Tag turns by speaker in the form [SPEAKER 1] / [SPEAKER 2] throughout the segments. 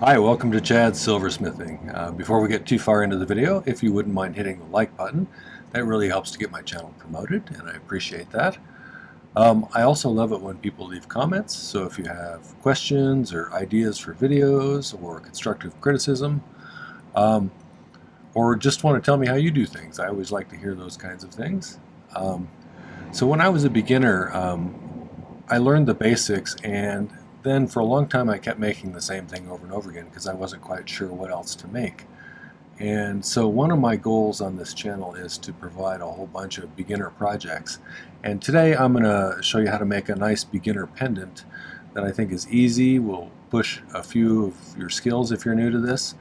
[SPEAKER 1] Hi, welcome to Chad's Silversmithing. Before we get too far into the video, if you wouldn't mind hitting the like button, that really helps to get my channel promoted, and I appreciate that. I also love it when people leave comments, so if you have questions or ideas for videos or constructive criticism, or just want to tell me how you do things, I always like to hear those kinds of things. So when I was a beginner, I learned the basics, and then for a long time I kept making the same thing over and over again because I wasn't quite sure what else to make. And so one of my goals on this channel is to provide a whole bunch of beginner projects. And today I'm going to show you how to make a nice beginner pendant that I think is easy, will push a few of your skills if you're new to this,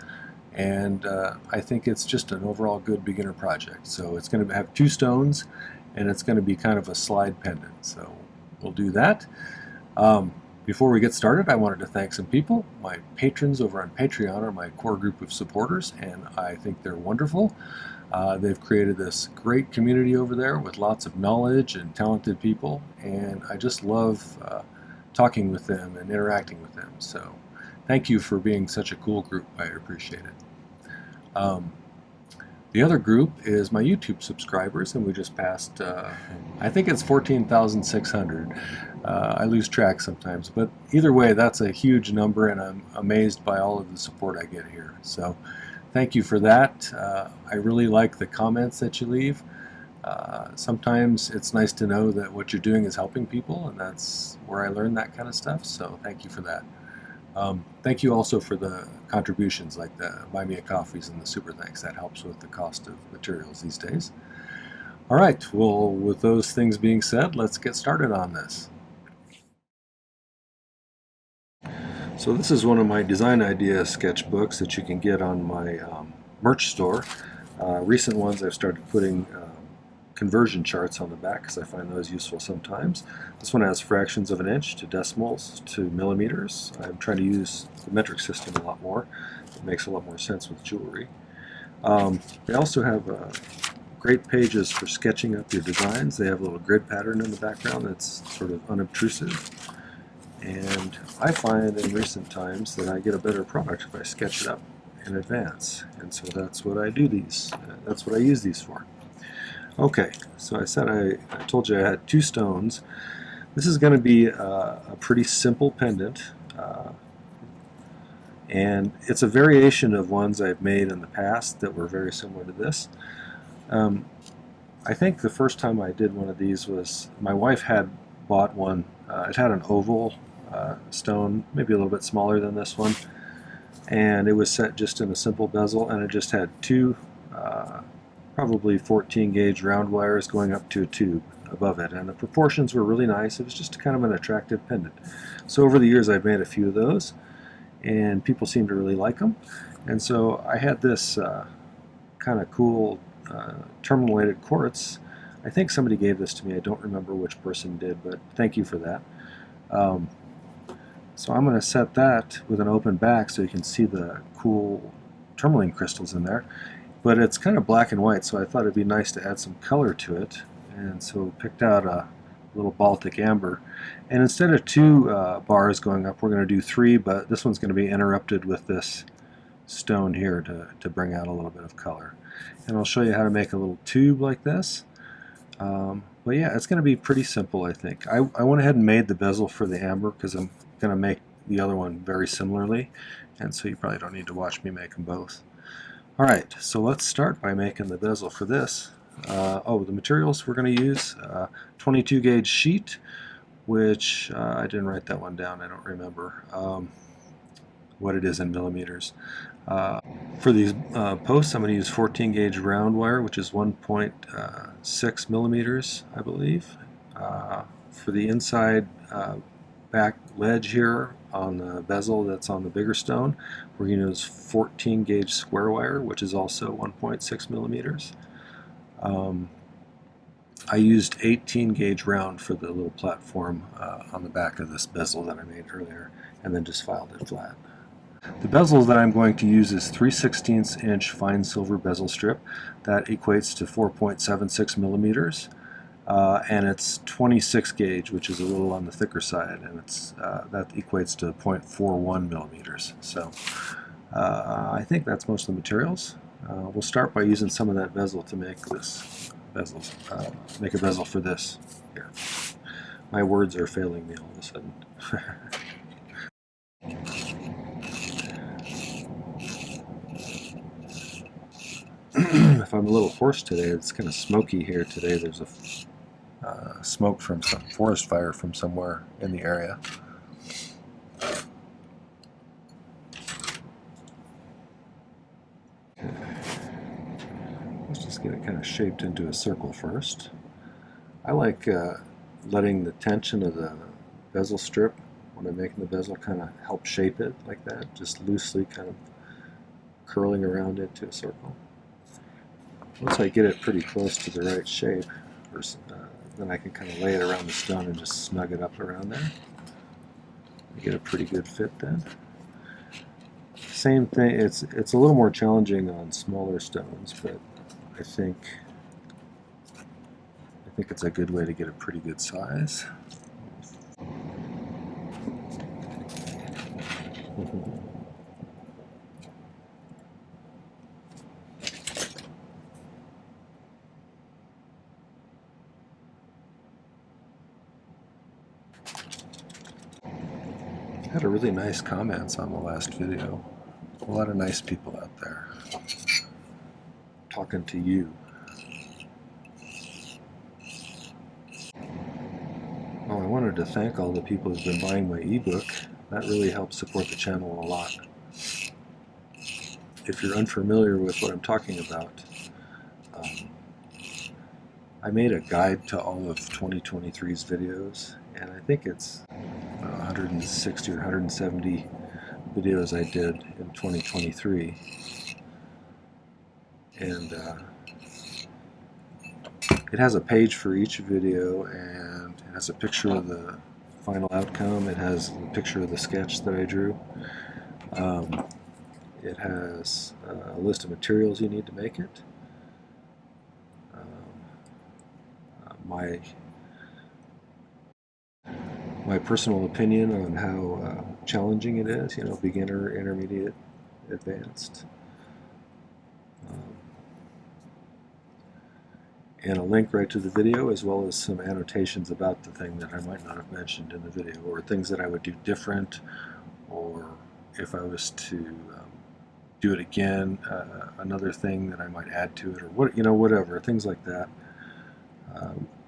[SPEAKER 1] and I think it's just an overall good beginner project. So it's going to have two stones, and it's going to be kind of a slide pendant. So we'll do that. Before we get started, I wanted to thank some people. My patrons over on Patreon are my core group of supporters, and I think they're wonderful. They've created this great community over there with lots of knowledge and talented people, and I just love talking with them and interacting with them. So thank you for being such a cool group. I appreciate it. The other group is my YouTube subscribers, and we just passed, I think it's 14,600. I lose track sometimes, but either way, that's a huge number, and I'm amazed by all of the support I get here. So thank you for that. I really like the comments that you leave. Sometimes it's nice to know that what you're doing is helping people, and that's where I learn that kind of stuff, so thank you for that. Thank you also for the contributions like the Buy Me a Coffees and the Super Thanks. That helps with the cost of materials these days. All right, well, with those things being said, let's get started on this. So this is one of my design idea sketchbooks that you can get on my merch store. Recent ones I've started putting conversion charts on the back because I find those useful sometimes. This one has fractions of an inch to decimals to millimeters. I'm trying to use the metric system a lot more. It makes a lot more sense with jewelry. They also have great pages for sketching up your designs. They have a little grid pattern in the background that's sort of unobtrusive. And I find in recent times that I get a better product if I sketch it up in advance. And so that's what I do these. That's what I use these for. Okay, so I told you I had two stones. This is going to be a pretty simple pendant, and it's a variation of ones I've made in the past that were very similar to this. I think the first time I did one of these was my wife had bought one. It had an oval stone, maybe a little bit smaller than this one, and it was set just in a simple bezel, and it just had two probably 14 gauge round wires going up to a tube above it, and the proportions were really nice. It was just kind of an attractive pendant. So over the years I've made a few of those, and people seem to really like them. And so I had this kind of cool Tourmalinated Quartz. I think somebody gave this to me. I don't remember which person did, but thank you for that. So I'm going to set that with an open back so you can see the cool tourmaline crystals in there. But it's kind of black and white, so I thought it'd be nice to add some color to it. And so picked out a little Baltic Amber. And instead of two bars going up, we're going to do three, but this one's going to be interrupted with this stone here to bring out a little bit of color. And I'll show you how to make a little tube like this. But yeah, it's going to be pretty simple, I think. I went ahead and made the bezel for the amber because I'm going to make the other one very similarly. And so you probably don't need to watch me make them both. Alright, so let's start by making the bezel for this. The materials we're going to use, 22 gauge sheet, which I didn't write that one down, I don't remember what it is in millimeters. For these posts I'm going to use 14 gauge round wire, which is 1.6 millimeters, I believe. For the inside back ledge here on the bezel that's on the bigger stone, we're going to use 14 gauge square wire, which is also 1.6 millimeters. I used 18 gauge round for the little platform on the back of this bezel that I made earlier, and then just filed it flat. The bezel that I'm going to use is 3/16" inch fine silver bezel strip. That equates to 4.76 millimeters. and it's 26 gauge, which is a little on the thicker side, and it's that equates to 0.41 millimeters. So I think that's most of the materials. We'll start by using some of that bezel to make this make a bezel for this here. My words are failing me all of a sudden. If I'm a little hoarse today, it's kind of smoky here today. There's a smoke from some forest fire from somewhere in the area. Let's just get it kind of shaped into a circle first. I like letting the tension of the bezel strip when I'm making the bezel kind of help shape it like that, just loosely kind of curling around into a circle. Once I get it pretty close to the right shape, then I can kind of lay it around the stone and just snug it up around there. I get a pretty good fit then. Same thing, it's a little more challenging on smaller stones, but I think it's a good way to get a pretty good size. Had a really nice comments on the last video. A lot of nice people out there talking to you. Oh, I wanted to thank all the people who've been buying my ebook. That really helps support the channel a lot. If you're unfamiliar with what I'm talking about, I made a guide to all of 2023's videos, and I think it's 160 or 170 videos I did in 2023. And it has a page for each video, and it has a picture of the final outcome. It has a picture of the sketch that I drew. It has a list of materials you need to make it. My personal opinion on how challenging it is, you know, beginner, intermediate, advanced. And a link right to the video, as well as some annotations about the thing that I might not have mentioned in the video, or things that I would do different, or if I was to do it again, another thing that I might add to it, or what, you know, whatever, things like that.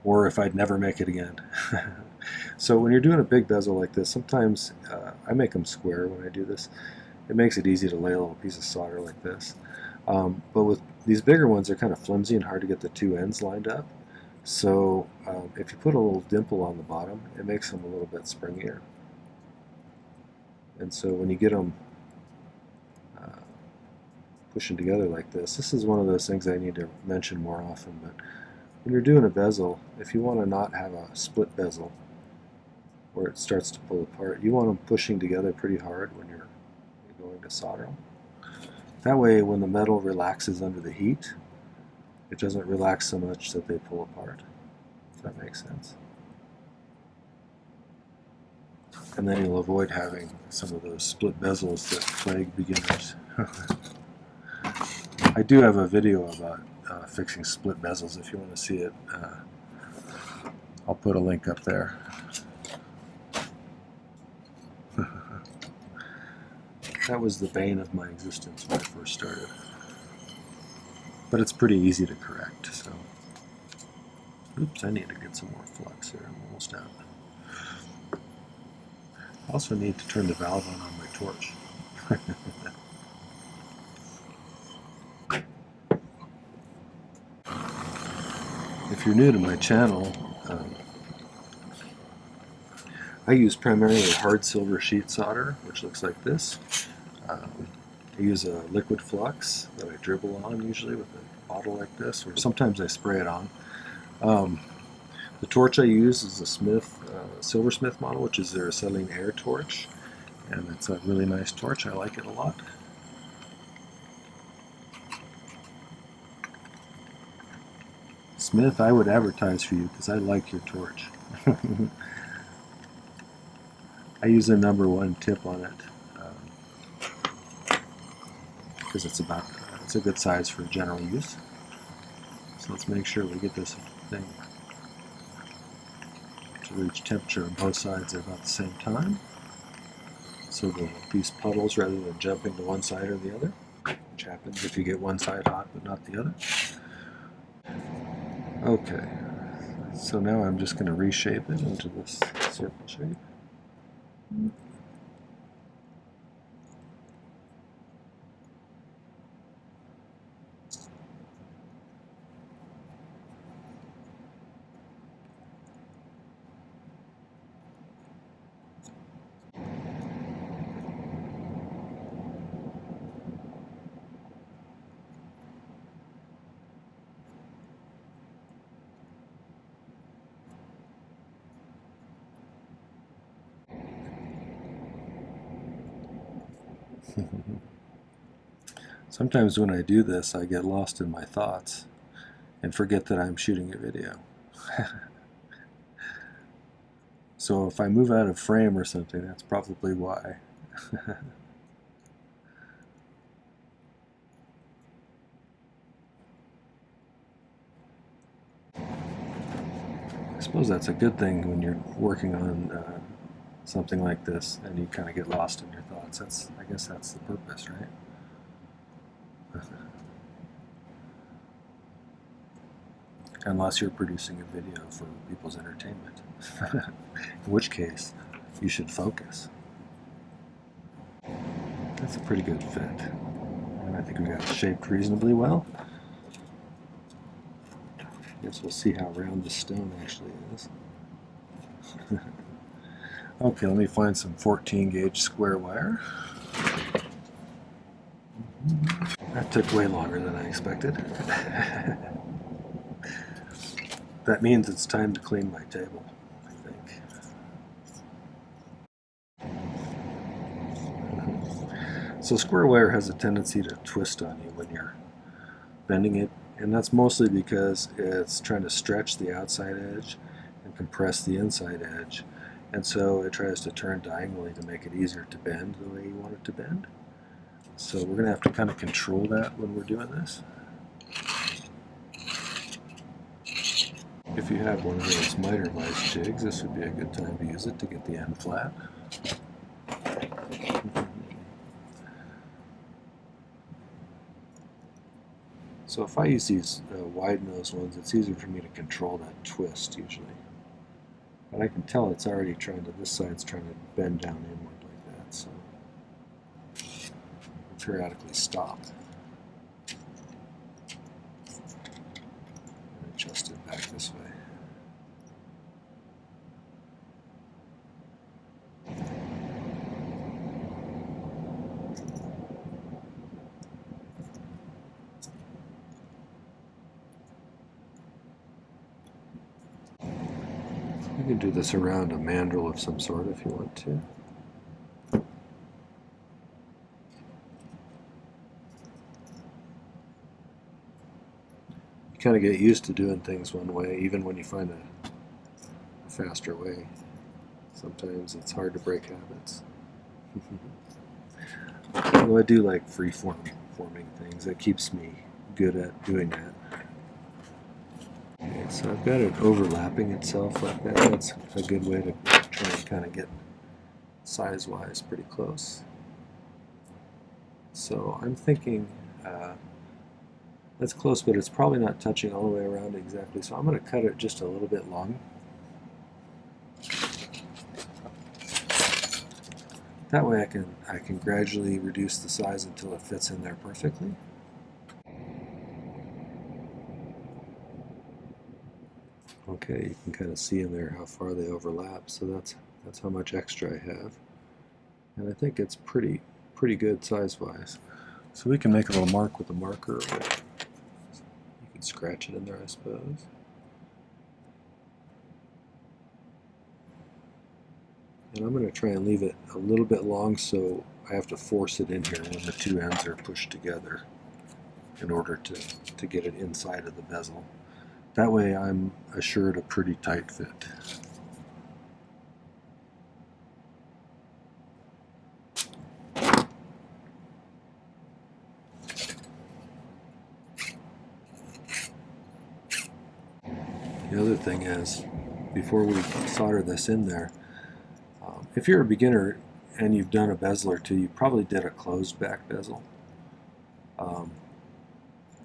[SPEAKER 1] Or if I'd never make it again. So when you're doing a big bezel like this, sometimes I make them square when I do this. It makes it easy to lay a little piece of solder like this. But with these bigger ones, they're kind of flimsy and hard to get the two ends lined up. So if you put a little dimple on the bottom, it makes them a little bit springier. And so when you get them pushing together like this is one of those things I need to mention more often. But when you're doing a bezel, if you want to not have a split bezel where it starts to pull apart, you want them pushing together pretty hard when you're going to solder them. That way, when the metal relaxes under the heat, it doesn't relax so much that they pull apart, if that makes sense. And then you'll avoid having some of those split bezels that plague beginners. I do have a video about fixing split bezels if you want to see it. I'll put a link up there. That was the bane of my existence when I first started. But it's pretty easy to correct, so. Oops, I need to get some more flux here. I'm almost out. I also need to turn the valve on my torch. If you're new to my channel, I use primarily hard silver sheet solder, which looks like this. I use a liquid flux that I dribble on usually with a bottle like this, or sometimes I spray it on. The torch I use is a Silversmith model, which is their acetylene air torch, and it's a really nice torch. I like it a lot. Smith, I would advertise for you because I like your torch. I use a #1 tip on it because it's a good size for general use. So let's make sure we get this thing to reach temperature on both sides at about the same time. So there'll be puddles rather than jumping to one side or the other, which happens if you get one side hot but not the other. Okay, so now I'm just going to reshape it into this circle shape. Sometimes when I do this, I get lost in my thoughts and forget that I'm shooting a video. So if I move out of frame or something, that's probably why. I suppose that's a good thing when you're working on something like this and you kind of get lost in your thoughts. I guess that's the purpose, right? Unless you're producing a video for people's entertainment, in which case you should focus. That's a pretty good fit, and I think we got it shaped reasonably well. I guess we'll see how round the stone actually is. Okay, let me find some 14 gauge square wire. That took way longer than I expected. That means it's time to clean my table, I think. So square wire has a tendency to twist on you when you're bending it, and that's mostly because it's trying to stretch the outside edge and compress the inside edge, and so it tries to turn diagonally to make it easier to bend the way you want it to bend. So we're going to have to kind of control that when we're doing this. If you have one of those miter vise jigs, this would be a good time to use it to get the end flat. So if I use these wide-nosed ones, it's easier for me to control that twist usually. But I can tell it's already this side's trying to bend down inward like that, so I'll periodically stop. And adjust it back this way. You can do this around a mandrel of some sort if you want to. You kind of get used to doing things one way, even when you find a faster way. Sometimes it's hard to break habits. Although I do like free-forming things. It keeps me good at doing that. Okay, so I've got it overlapping itself like that. That's a good way to try and kind of get size-wise pretty close. So I'm thinking that's close, but it's probably not touching all the way around exactly. So I'm going to cut it just a little bit long. That way I can gradually reduce the size until it fits in there perfectly. Okay, you can kind of see in there how far they overlap, so that's how much extra I have. And I think it's pretty good size-wise. So we can make a little mark with a marker, or you can scratch it in there, I suppose. And I'm going to try and leave it a little bit long, so I have to force it in here when the two ends are pushed together in order to get it inside of the bezel. That way I'm assured a pretty tight fit. The other thing is, before we solder this in there, if you're a beginner and you've done a bezel or two, you probably did a closed back bezel.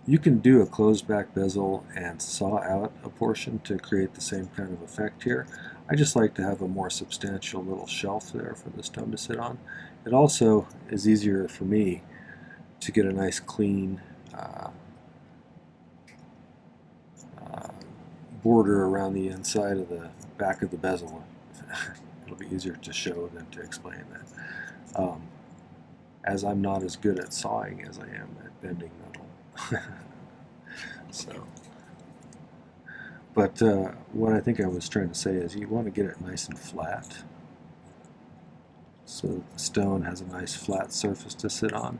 [SPEAKER 1] You can do a closed back bezel and saw out a portion to create the same kind of effect here. I just like to have a more substantial little shelf there for the stone to sit on. It also is easier for me to get a nice clean border around the inside of the back of the bezel. It'll be easier to show than to explain that. As I'm not as good at sawing as I am at bending metal. So, but what I think I was trying to say is you want to get it nice and flat so that the stone has a nice flat surface to sit on.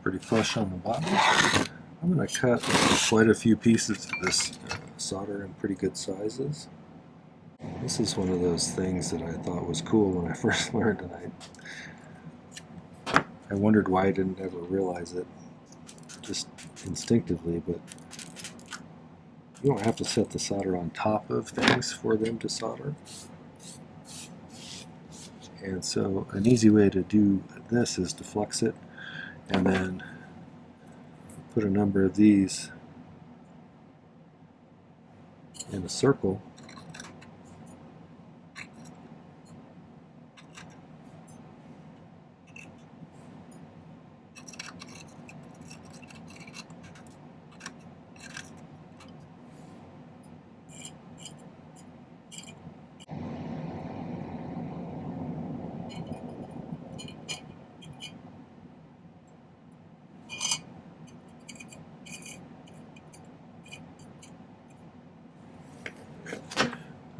[SPEAKER 1] Pretty flush on the bottom. I'm going to cut quite a few pieces of this solder in pretty good sizes. This is one of those things that I thought was cool when I first learned, and I wondered why I didn't ever realize it just instinctively, but you don't have to set the solder on top of things for them to solder. And so an easy way to do this is to flux it and then put a number of these in a circle.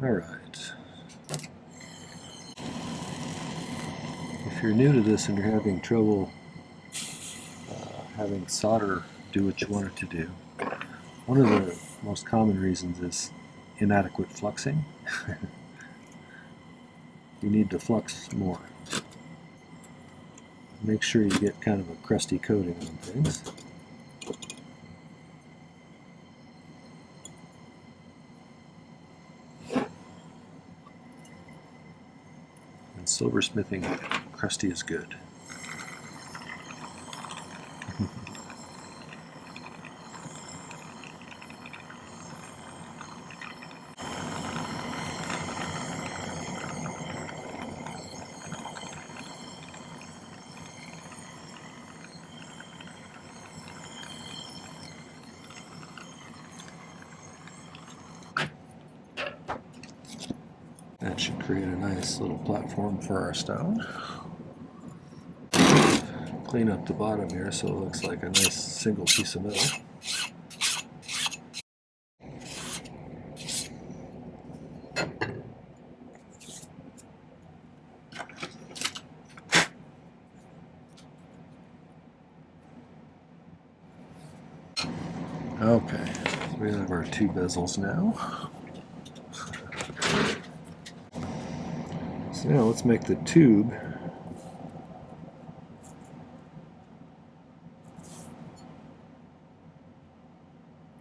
[SPEAKER 1] Alright. If you're new to this and you're having trouble having solder do what you want it to do, one of the most common reasons is inadequate fluxing. You need to flux more. Make sure you get kind of a crusty coating on things. And silversmithing, crusty is good. That should create a nice little platform for our stone. Clean up the bottom here so it looks like a nice single piece of metal. Okay, so we have our two bezels now. So now let's make the tube.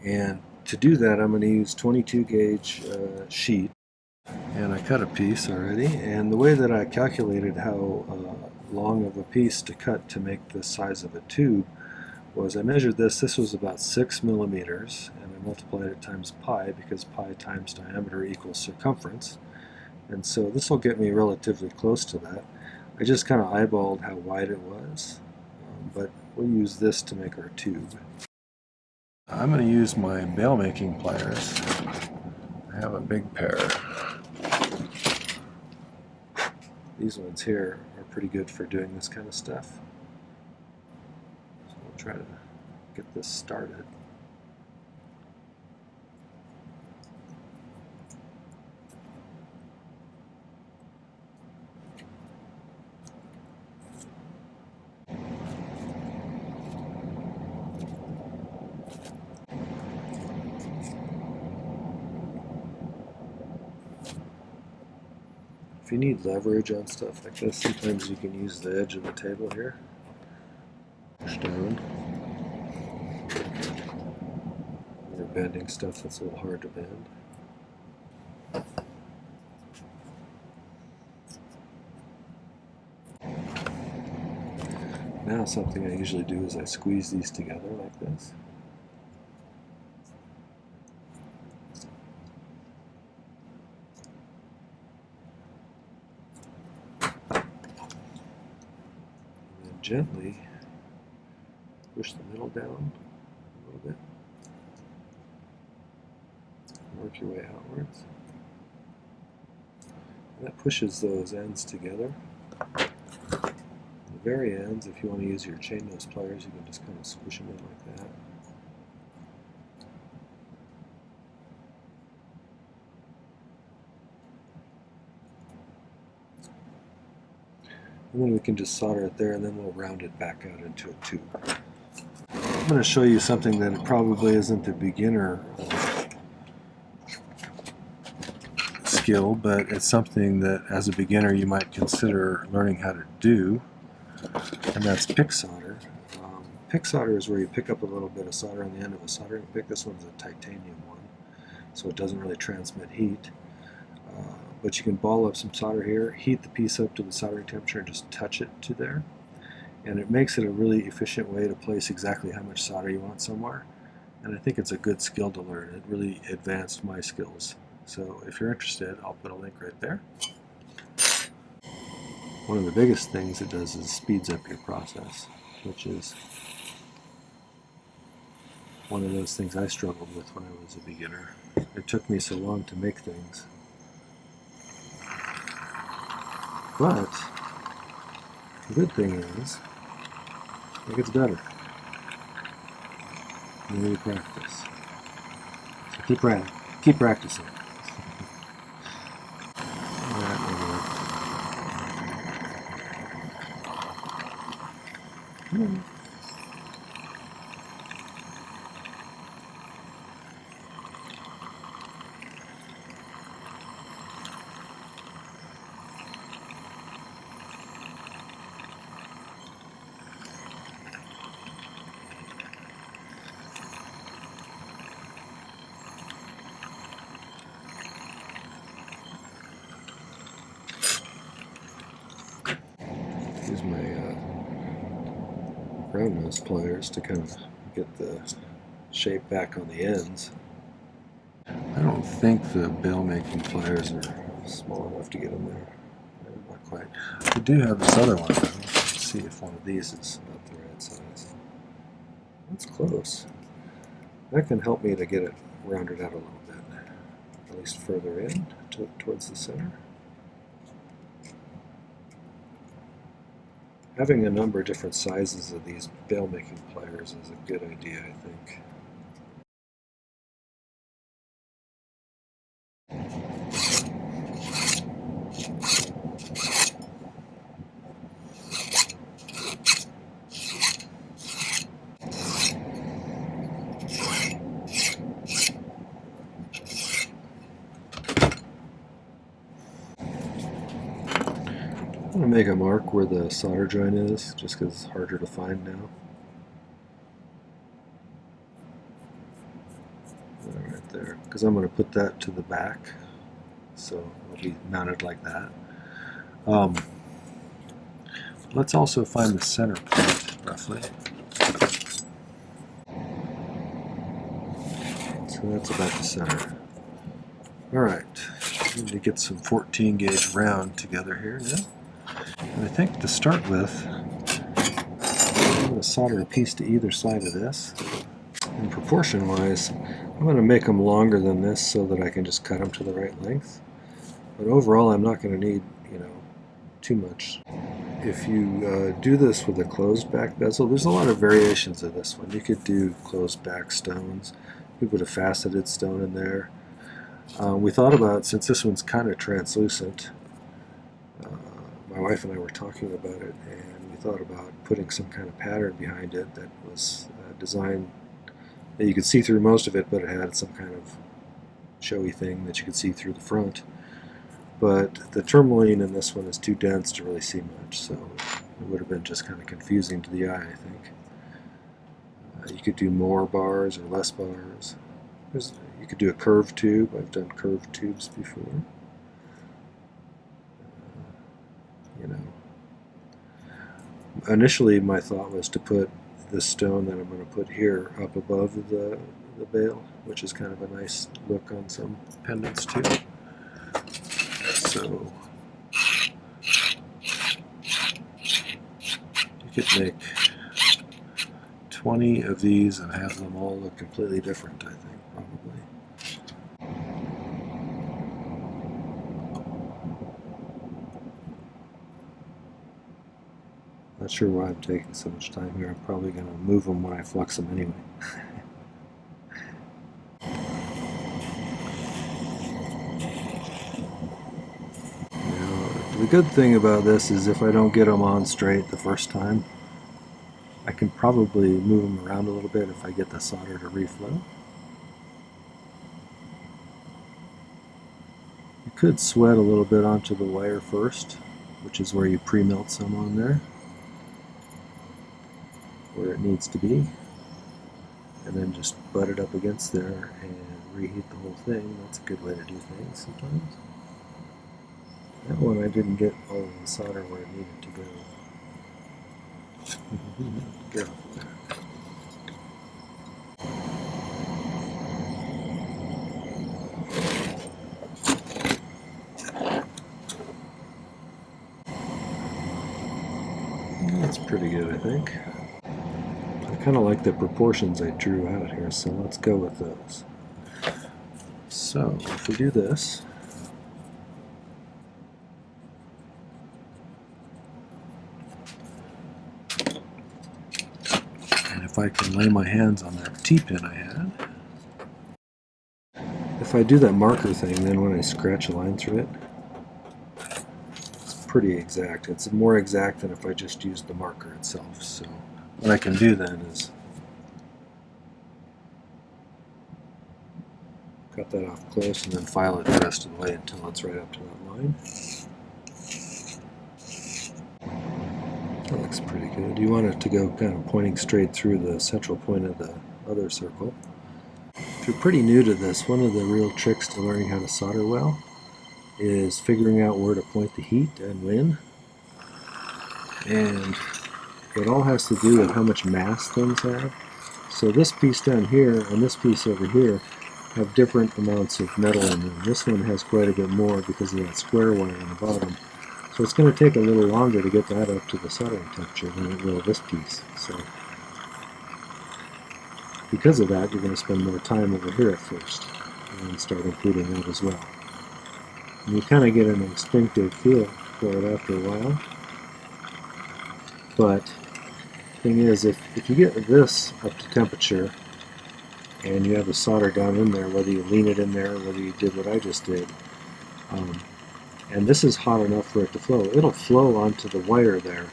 [SPEAKER 1] And to do that, I'm going to use 22 gauge sheet. And I cut a piece already. And the way that I calculated how long of a piece to cut to make the size of a tube was I measured this. This was about 6 millimeters, and I multiplied it times pi because pi times diameter equals circumference. And so this will get me relatively close to that. I just kind of eyeballed how wide it was, but we'll use this to make our tube. I'm going to use my bail making pliers. I have a big pair. These ones here are pretty good for doing this kind of stuff. So I'll try to get this started. If you need leverage on stuff like this, sometimes you can use the edge of the table here. Push down. When you're bending stuff that's a little hard to bend. Now something I usually do is I squeeze these together like this. Gently push the middle down a little bit. Work your way outwards. And that pushes those ends together. The very ends, if you want to use your chain nose pliers, you can just kind of squish them in like that. And then we can just solder it there, and then we'll round it back out into a tube. I'm going to show you something that probably isn't a beginner skill, but it's something that as a beginner you might consider learning how to do, and that's pick solder. Pick solder is where you pick up a little bit of solder on the end of a soldering pick. This one's a titanium one, so it doesn't really transmit heat. But you can ball up some solder here, heat the piece up to the soldering temperature, and just touch it to there. And it makes it a really efficient way to place exactly how much solder you want somewhere. And I think it's a good skill to learn. It really advanced my skills. So if you're interested, I'll put a link right there. One of the biggest things it does is speeds up your process, which is one of those things I struggled with when I was a beginner. It took me so long to make things. But the good thing is, it gets better the more you practice. So keep practicing. Use my round nose pliers to kind of get the shape back on the ends. I don't think the bail making pliers are small enough to get them there. Not quite. We do have this other one though. Let's see if one of these is about the right size. That's close. That can help me to get it rounded out a little bit, at least further in towards the center. Having a number of different sizes of these bail making pliers is a good idea, I think. I'm going to make a mark where the solder joint is, just because it's harder to find now. Right there, because I'm going to put that to the back, so it'll be mounted like that. Let's also find the center point, roughly. So that's about the center. Alright, we need to get some 14 gauge round together here now. And I think to start with, I'm going to solder a piece to either side of this. And proportion wise, I'm going to make them longer than this so that I can just cut them to the right length. But overall, I'm not going to need, too much. If you do this with a closed back bezel, there's a lot of variations of this one. You could do closed back stones. You put a faceted stone in there. We thought about, since this one's kind of translucent, my wife and I were talking about it, and we thought about putting some kind of pattern behind it that was designed that you could see through most of it, but it had some kind of showy thing that you could see through the front. But the tourmaline in this one is too dense to really see much, so it would have been just kind of confusing to the eye, I think. You could do more bars or less bars. You could do a curved tube. I've done curved tubes before. You know, initially my thought was to put this stone that I'm going to put here up above the bail, which is kind of a nice look on some pendants too. So you could make 20 of these and have them all look completely different, I think, probably. Not sure why I'm taking so much time here. I'm probably going to move them when I flux them anyway. The good thing about this is if I don't get them on straight the first time, I can probably move them around a little bit if I get the solder to reflow. You could sweat a little bit onto the wire first, which is where you pre-melt some on there, where it needs to be, and then just butt it up against there and reheat the whole thing. That's a good way to do things sometimes. That one I didn't get all of the solder where it needed to go. Get off of there. That's pretty good, I think. I kind of like the proportions I drew out here, so let's go with those. So if we do this, and if I can lay my hands on that T-pin I had, if I do that marker thing, then when I scratch a line through it, it's pretty exact. It's more exact than if I just used the marker itself. So what I can do then is cut that off close and then file it the rest of the way until it's right up to that line. That looks pretty good. You want it to go kind of pointing straight through the central point of the other circle. If you're pretty new to this, one of the real tricks to learning how to solder well is figuring out where to point the heat and when. And it all has to do with how much mass things have. So this piece down here and this piece over here have different amounts of metal in them. This one has quite a bit more because of that square wire on the bottom. So it's going to take a little longer to get that up to the soldering temperature than it will this piece. So because of that, you're going to spend more time over here at first and start including that as well. And you kind of get an instinctive feel for it after a while. But the thing is, if you get this up to temperature and you have the solder down in there, whether you lean it in there or whether you did what I just did, and this is hot enough for it to flow, it'll flow onto the wire there.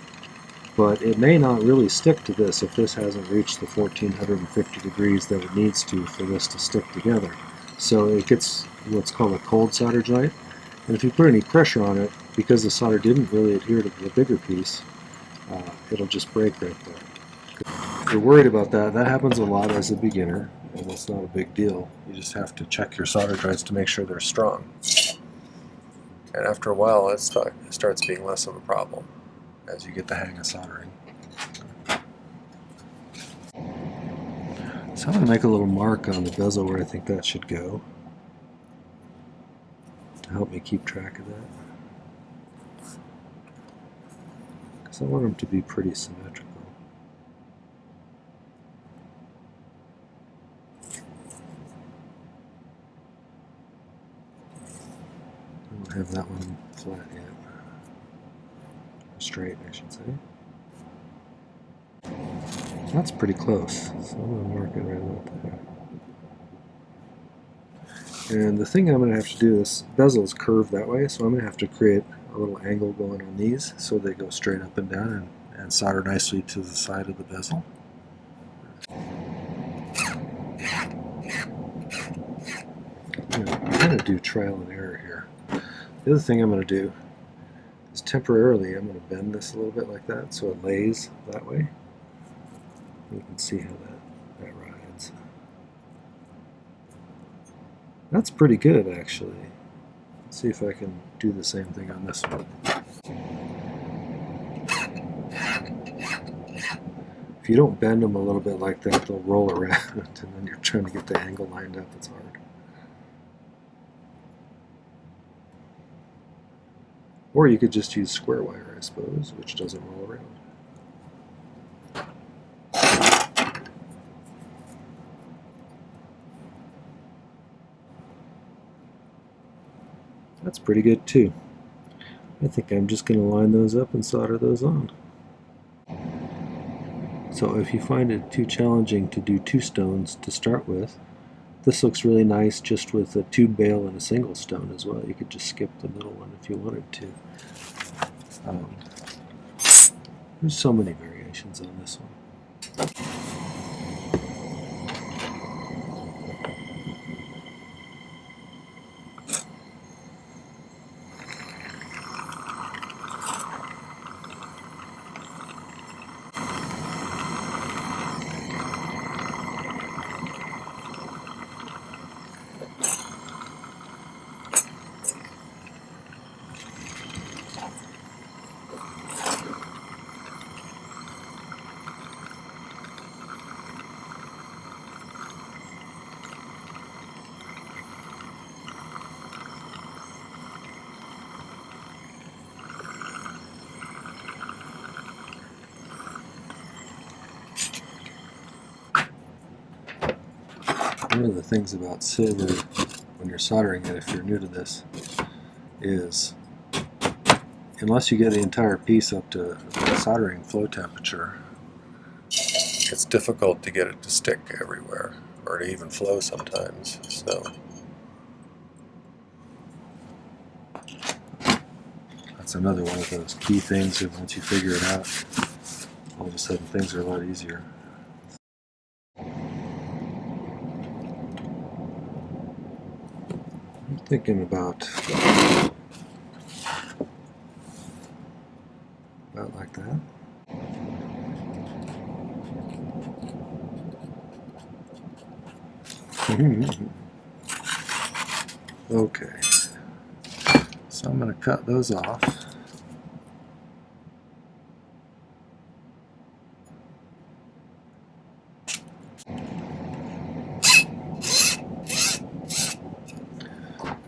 [SPEAKER 1] But it may not really stick to this if this hasn't reached the 1450 degrees that it needs to for this to stick together. So it gets what's called a cold solder joint. And if you put any pressure on it, because the solder didn't really adhere to the bigger piece, it'll just break right there. If you're worried about that, that happens a lot as a beginner, and it's not a big deal. You just have to check your solder joints to make sure they're strong. And after a while, it starts being less of a problem as you get the hang of soldering. So I'm going to make a little mark on the bezel where I think that should go to help me keep track of that. Because I want them to be pretty symmetrical. I don't have that one flat yet.
[SPEAKER 2] straight, I should say. That's pretty close, so I'm going to mark it right about there. And the thing I'm going to have to do is, bezel is curved that way, so I'm going to have to create a little angle going on these so they go straight up and down and solder nicely to the side of the bezel. I'm going to do trial and error here. The other thing I'm going to do is temporarily I'm going to bend this a little bit like that so it lays that way. You can see how that rides. That's pretty good, actually. Let's see if I can do the same thing on this one. If you don't bend them a little bit like that, they'll roll around, and then you're trying to get the angle lined up. It's hard. Or you could just use square wire, I suppose, which doesn't roll around. That's pretty good too. I think I'm just going to line those up and solder those on. So if you find it too challenging to do two stones to start with, this looks really nice just with a tube bale and a single stone as well. You could just skip the middle one if you wanted to. There's so many variations on this one. One of the things about silver when you're soldering it, if you're new to this, is unless you get the entire piece up to soldering flow temperature, it's difficult to get it to stick everywhere or to even flow sometimes. So that's another one of those key things that once you figure it out, all of a sudden things are a lot easier. I'm thinking about like that. Okay, so I'm going to cut those off.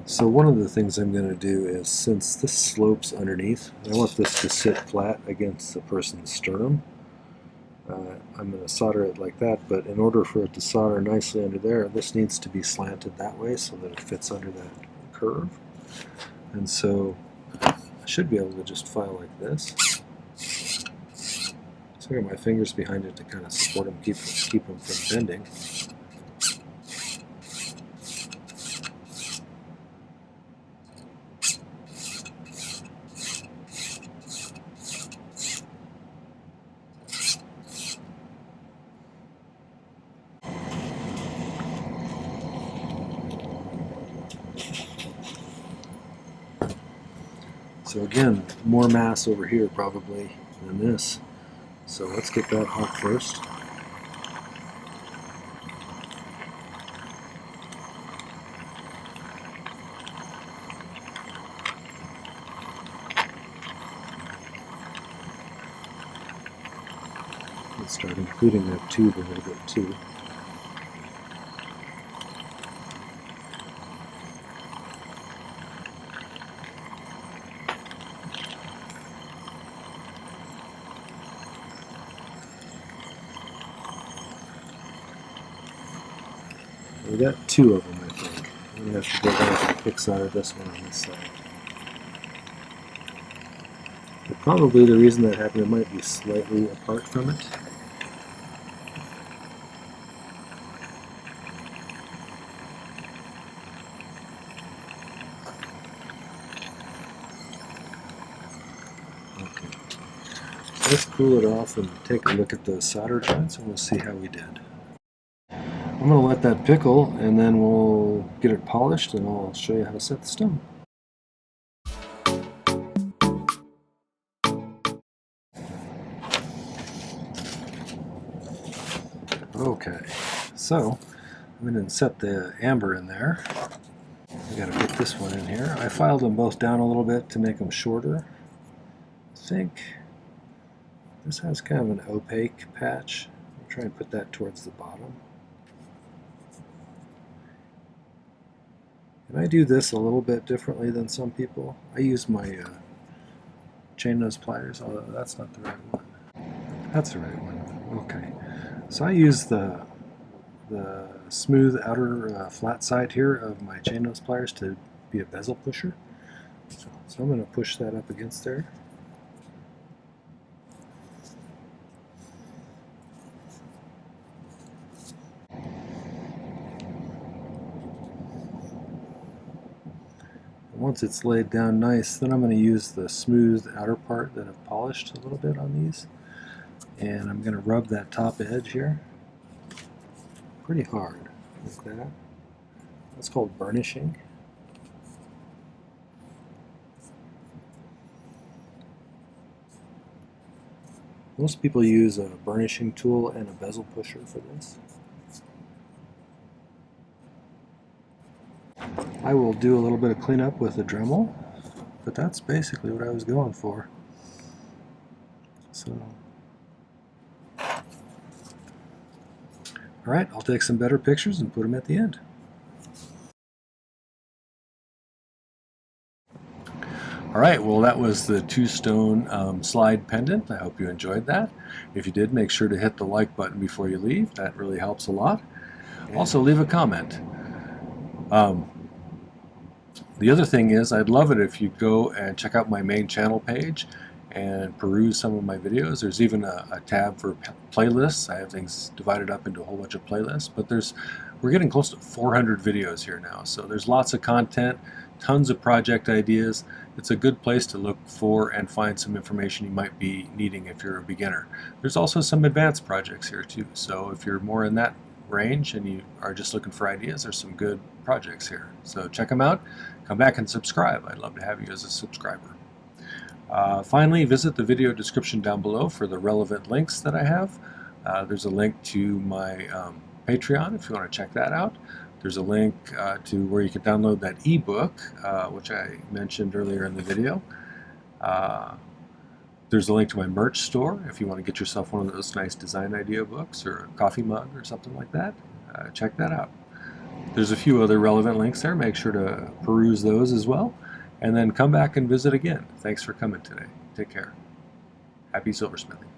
[SPEAKER 2] So one of the things I'm going to do is, since this slopes underneath, I want this to sit flat against the person's sternum. I'm going to solder it like that, but in order for it to solder nicely under there, this needs to be slanted that way so that it fits under that curve. And so I should be able to just file like this. So I got my fingers behind it to kind of support them, keep them from bending. So again, more mass over here probably than this. So let's get that hot first. Let's start including that tube a little bit too. We got two of them, I think. I'm going to have to go back and pick solder this one on this side. Probably the reason that happened, it might be slightly apart from it. Okay. So let's cool it off and take a look at the solder joints and we'll see how we did. I'm going to let that pickle and then we'll get it polished and I'll show you how to set the stone. Okay, so I'm going to set the amber in there. I got to put this one in here. I filed them both down a little bit to make them shorter. I think this has kind of an opaque patch. I'll try and put that towards the bottom. And I do this a little bit differently than some people. I use my chain nose pliers, although that's not the right one. That's the right one. Okay. So I use the smooth outer flat side here of my chain nose pliers to be a bezel pusher. So I'm going to push that up against there. Once it's laid down nice, then I'm going to use the smooth outer part that I've polished a little bit on these. And I'm going to rub that top edge here pretty hard, like that. That's called burnishing. Most people use a burnishing tool and a bezel pusher for this. I will do a little bit of cleanup with a Dremel, but that's basically what I was going for. So, alright, I'll take some better pictures and put them at the end. Alright, well that was the two-stone slide pendant. I hope you enjoyed that. If you did, make sure to hit the like button before you leave. That really helps a lot. Also, leave a comment. The other thing is, I'd love it if you'd go and check out my main channel page and peruse some of my videos. There's even a tab for playlists. I have things divided up into a whole bunch of playlists, but we're getting close to 400 videos here now, so there's lots of content, tons of project ideas. It's a good place to look for and find some information you might be needing if you're a beginner. There's also some advanced projects here too, so if you're more in that range and you are just looking for ideas, there's some good projects here. So check them out. Come back and subscribe. I'd love to have you as a subscriber. Finally, visit the video description down below for the relevant links that I have. There's a link to my Patreon if you want to check that out. There's a link to where you can download that ebook, which I mentioned earlier in the video. There's a link to my merch store if you want to get yourself one of those nice design idea books or a coffee mug or something like that. Check that out. There's a few other relevant links there. Make sure to peruse those as well. And then come back and visit again. Thanks for coming today. Take care. Happy silversmithing.